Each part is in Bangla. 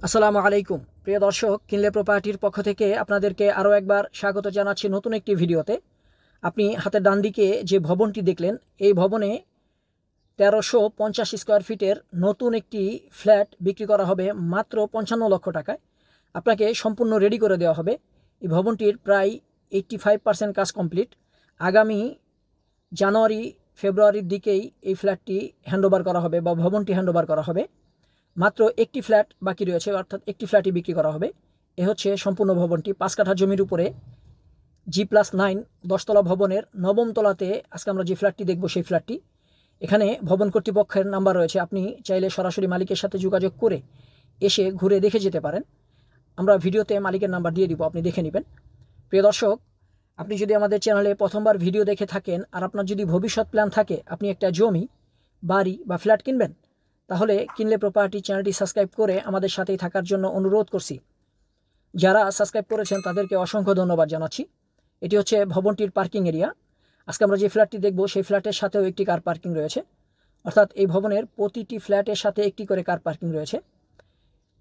আসসালামু আলাইকুম প্রিয় দর্শক, কিনলে প্রপার্টির পক্ষ থেকে আপনাদেরকে আরও একবার স্বাগত জানাচ্ছি নতুন একটি ভিডিওতে। আপনি হাতের ডান দিকে যে ভবনটি দেখলেন, এই ভবনে 1350 স্কোয়ার ফিটের নতুন একটি ফ্ল্যাট বিক্রি করা হবে মাত্র 55 লক্ষ টাকায়। আপনাকে সম্পূর্ণ রেডি করে দেওয়া হবে। এই ভবনটির প্রায় 85% কাজ কমপ্লিট। আগামী জানুয়ারি ফেব্রুয়ারির দিকেই এই ফ্ল্যাটটি হ্যান্ডওভার করা হবে বা ভবনটি হ্যান্ডওভার করা হবে। মাত্র একটি ফ্ল্যাট বাকি রয়েছে, অর্থাৎ একটি ফ্ল্যাটই বিক্রি করা হবে। এ হচ্ছে সম্পূর্ণ ভবনটি। 5 কাঠা জমির উপরে G+9 10তলা ভবনের 9ম তলাতে আজকে আমরা যে ফ্ল্যাটটি দেখব সেই ফ্ল্যাটটি। এখানে ভবন কর্তৃপক্ষের নাম্বার রয়েছে, আপনি চাইলে সরাসরি মালিকের সাথে যোগাযোগ করে এসে ঘুরে দেখে যেতে পারেন। আমরা ভিডিওতে মালিকের নাম্বার দিয়ে দিব, আপনি দেখে নেবেন। প্রিয় দর্শক, আপনি যদি আমাদের চ্যানেলে প্রথমবার ভিডিও দেখে থাকেন আর আপনার যদি ভবিষ্যৎ প্ল্যান থাকে আপনি একটা জমি, বাড়ি বা ফ্ল্যাট কিনবেন, তাহলে কিনলে প্রপার্টি চ্যানেলটি সাবস্ক্রাইব করে আমাদের সাথেই থাকার জন্য অনুরোধ করছি। যারা সাবস্ক্রাইব করেছেন তাদেরকে অসংখ্য ধন্যবাদ জানাচ্ছি। এটি হচ্ছে ভবনটির পার্কিং এরিয়া। আজকে আমরা যে ফ্ল্যাটটি দেখব সেই ফ্ল্যাটের সাথেও একটি কার পার্কিং রয়েছে, অর্থাৎ এই ভবনের প্রতিটি ফ্ল্যাটের সাথে একটি করে কার পার্কিং রয়েছে।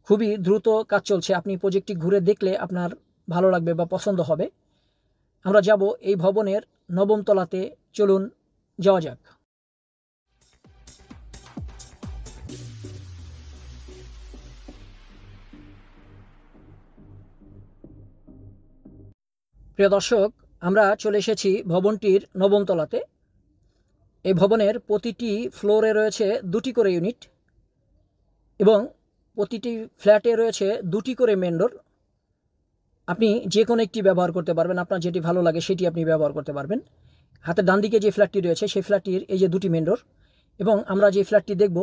খুবই দ্রুত কাজ চলছে, আপনি প্রজেক্টটি ঘুরে দেখলে আপনার ভালো লাগবে বা পছন্দ হবে। আমরা যাব এই ভবনের 9ম তলাতে, চলুন যাওয়া যাক। প্রিয় দর্শক, আমরা চলে এসেছি ভবনটির 9ম তলাতে। এই ভবনের প্রতিটি ফ্লোরে রয়েছে 2টি করে ইউনিট এবং প্রতিটি ফ্ল্যাটে রয়েছে 2টি করে মেন ডোর। আপনি যে কোনো একটি ব্যবহার করতে পারবেন, আপনার যেটি ভালো লাগে সেটি আপনি ব্যবহার করতে পারবেন। হাতের ডান দিকে যে ফ্ল্যাটটি রয়েছে সেই ফ্ল্যাটটির এই যে 2টি মেন ডোর, এবং আমরা যে ফ্ল্যাটটি দেখব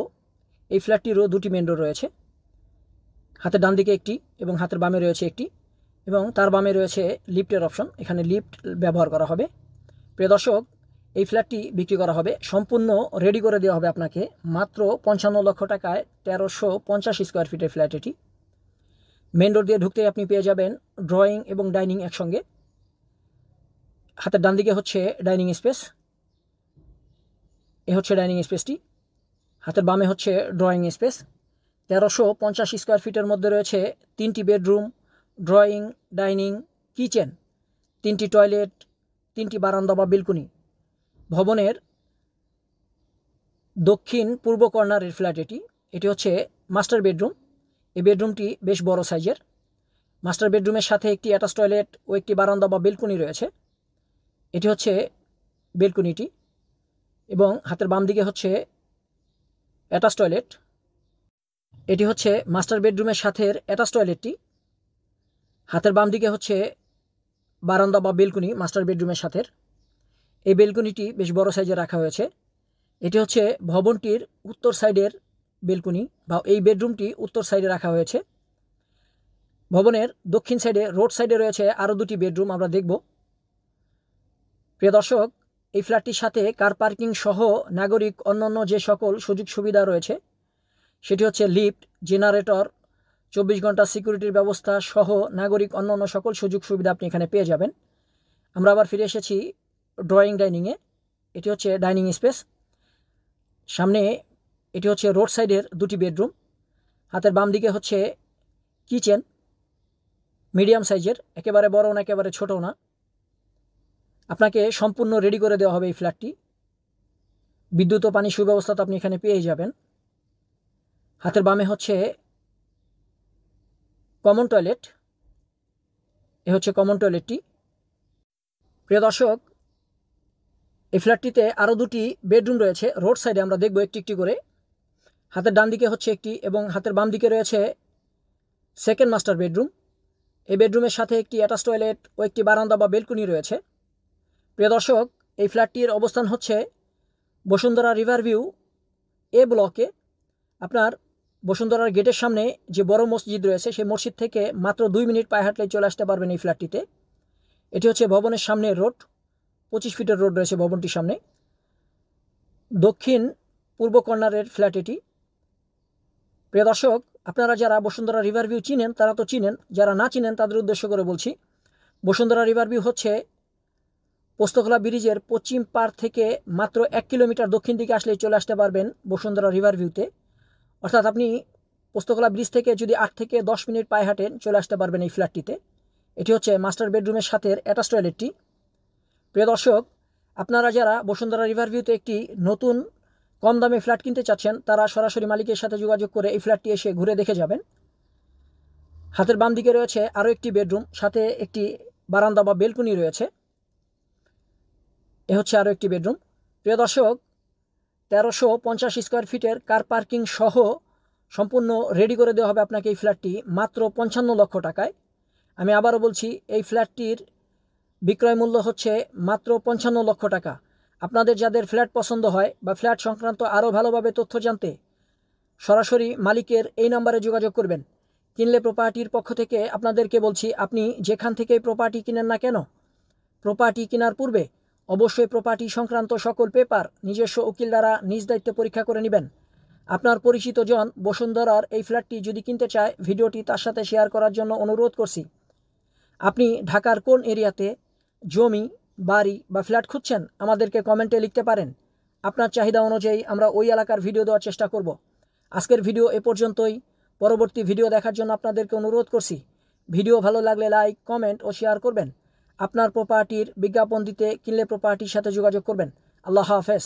এই ফ্ল্যাটটিরও 2টি মেন ডোর রয়েছে। হাতের ডান দিকে একটি এবং হাতের বামে রয়েছে একটি, এবং তার বামে রয়েছে লিফটের অপশন, এখানে লিফট ব্যবহার করা হবে। প্রিয় দর্শক, এই ফ্ল্যাটটি বিক্রি করা হবে, সম্পূর্ণ রেডি করে দেওয়া হবে আপনাকে মাত্র 55 লক্ষ টাকায়। 1350 স্কোয়ার ফিটের ফ্ল্যাট এটি। মেন ডোর দিয়ে ঢুকতেই আপনি পেয়ে যাবেন ড্রয়িং এবং ডাইনিং একসঙ্গে। হাতের ডান দিকে হচ্ছে ডাইনিং স্পেস, এ হচ্ছে ডাইনিং স্পেসটি। হাতের বামে হচ্ছে ড্রয়িং স্পেস। 1350 স্কোয়ার ফিটের মধ্যে রয়েছে 3টি বেডরুম, ড্রয়িং, ডাইনিং, কিচেন, 3টি টয়লেট, 3টি বারান্দা বা বেলকুনি। ভবনের দক্ষিণ পূর্ব কর্নারের ফ্ল্যাট এটি। এটি হচ্ছে মাস্টার বেডরুম। এই বেডরুমটি বেশ বড় সাইজের। মাস্টার বেডরুমের সাথে একটি অ্যাটাচ টয়লেট ও একটি বারান্দা বা বেলকুনি রয়েছে। এটি হচ্ছে বেলকুনিটি, এবং হাতের বাম দিকে হচ্ছে অ্যাটাচ টয়লেট। এটি হচ্ছে মাস্টার বেডরুমের সাথে অ্যাটাচ টয়লেটটি। হাতের বাম দিকে হচ্ছে বারান্দা বা বেলকুনি মাস্টার বেডরুমের সাথে। এই বেলকুনিটি বেশ বড় সাইজে রাখা হয়েছে। এটি হচ্ছে ভবনটির উত্তর সাইডের বেলকুনি, বা এই বেডরুমটি উত্তর সাইডে রাখা হয়েছে। ভবনের দক্ষিণ সাইডে রোড সাইডে রয়েছে আরও 2টি বেডরুম, আমরা দেখব। প্রিয় দর্শক, এই ফ্ল্যাটটির সাথে কার পার্কিং সহ নাগরিক অন্যান্য যে সকল সুযোগ সুবিধা রয়েছে সেটি হচ্ছে লিফট, জেনারেটর, 24 ঘন্টা সিকিউরিটির ব্যবস্থা সহ নাগরিক অন্যান্য সকল সুযোগ সুবিধা আপনি এখানে পেয়ে যাবেন। আমরা আবার ফিরে এসেছি ড্রয়িং ডাইনিংয়ে। এটি হচ্ছে ডাইনিং স্পেস। সামনে এটি হচ্ছে রোড সাইডের 2টি বেডরুম। হাতের বাম দিকে হচ্ছে কিচেন, মিডিয়াম সাইজের, একেবারে বড় না একেবারে ছোটও না। আপনাকে সম্পূর্ণ রেডি করে দেওয়া হবে এই ফ্ল্যাটটি। বিদ্যুৎ ও পানি সুব্যবস্থা তো আপনি এখানে পেয়ে যাবেন। হাতের বামে হচ্ছে কমন টয়লেট, এ হচ্ছে কমন টয়লেটটি। প্রিয় দর্শক, এই ফ্ল্যাটটিতে আরও 2টি বেডরুম রয়েছে। রোড সাইডে আমরা দেখব একটি একটি করে। হাতের ডান দিকে হচ্ছে একটি এবং হাতের বাম দিকে রয়েছে সেকেন্ড মাস্টার বেডরুম। এই বেডরুমের সাথে একটি অ্যাটাচ টয়লেট ও একটি বারান্দা বা বেলকুনি রয়েছে। প্রিয় দর্শক, এই ফ্ল্যাটটির অবস্থান হচ্ছে বসুন্ধরা রিভার ভিউ এ ব্লকে। আপনার বসুন্ধরার গেটের সামনে যে বড় মসজিদ রয়েছে সেই মসজিদ থেকে মাত্র 2 মিনিট পায়ে হাঁটলে চলে আসতে পারবেন এই ফ্ল্যাটটিতে। এটি হচ্ছে ভবনের সামনের রোড, 25 ফিটের রোড রয়েছে ভবনটির সামনে। দক্ষিণ পূর্ব কর্নারের ফ্ল্যাট এটি। প্রিয় দর্শক, আপনারা যারা বসুন্ধরা রিভার ভিউ চিনেন তারা তো চিনেন, যারা না চিনেন তাদের উদ্দেশ্য করে বলছি। বসুন্ধরা রিভার ভিউ হচ্ছে পোস্তকলা ব্রিজের পশ্চিম পার থেকে মাত্র 1 কিলোমিটার দক্ষিণ দিকে আসলেই চলে আসতে পারবেন বসুন্ধরা রিভার ভিউতে। অর্থাৎ আপনি পোস্তকলা ব্রিজ থেকে যদি 8 থেকে 10 মিনিট পায়ে হাঁটেন চলে আসতে পারবেন এই ফ্ল্যাটটিতে। এটি হচ্ছে মাস্টার বেডরুমের সাথে অ্যাটাচ টয়লেটটি। প্রিয় দর্শক, আপনারা যারা বসুন্ধরা রিভার ভিউতে একটি নতুন কম দামে ফ্ল্যাট কিনতে চাচ্ছেন তারা সরাসরি মালিকের সাথে যোগাযোগ করে এই ফ্ল্যাটটি এসে ঘুরে দেখে যাবেন। হাতের বাম দিকে রয়েছে আরও একটি বেডরুম, সাথে একটি বারান্দা বা বেলকনি রয়েছে। এ হচ্ছে আরও একটি বেডরুম। প্রিয় দর্শক, 1350 স্কোয়ার ফিটের কার পার্কিং সহ সম্পূর্ণ রেডি করে দেওয়া হবে আপনাকে এই ফ্ল্যাটটি মাত্র 55 লক্ষ টাকায়। আমি আবারও বলছি, এই ফ্ল্যাটটির বিক্রয় মূল্য হচ্ছে মাত্র 55 লক্ষ টাকা। আপনাদের যাদের ফ্ল্যাট পছন্দ হয় বা ফ্ল্যাট সংক্রান্ত আরও ভালোভাবে তথ্য জানতে সরাসরি মালিকের এই নাম্বারে যোগাযোগ করবেন। কিনলে প্রপার্টির পক্ষ থেকে আপনাদেরকে বলছি, আপনি যেখান থেকেই প্রপার্টি কিনেন না কেন, প্রপার্টি কেনার পূর্বে অবশ্যই প্রপার্টি সংক্রান্ত সকল পেপার নিজস্ব উকিল দ্বারা নিজ দায়িত্বে পরীক্ষা করে নেবেন। আপনার পরিচিত জন বসুন্ধরার এই ফ্ল্যাটটি যদি কিনতে চায় ভিডিওটি তার সাথে শেয়ার করার জন্য অনুরোধ করছি। আপনি ঢাকার কোন এরিয়াতে জমি, বাড়ি বা ফ্ল্যাট খুঁজছেন আমাদেরকে কমেন্টে লিখতে পারেন। আপনার চাহিদা অনুযায়ী আমরা ওই এলাকার ভিডিও দেওয়ার চেষ্টা করব। আজকের ভিডিও এ পর্যন্তই। পরবর্তী ভিডিও দেখার জন্য আপনাদেরকে অনুরোধ করছি। ভিডিও ভালো লাগলে লাইক, কমেন্ট ও শেয়ার করবেন। আপনার প্রপার্টির বিজ্ঞাপন দিতে কিনলে প্রপার্টির সাথে যোগাযোগ করবেন। আল্লাহ হাফেজ।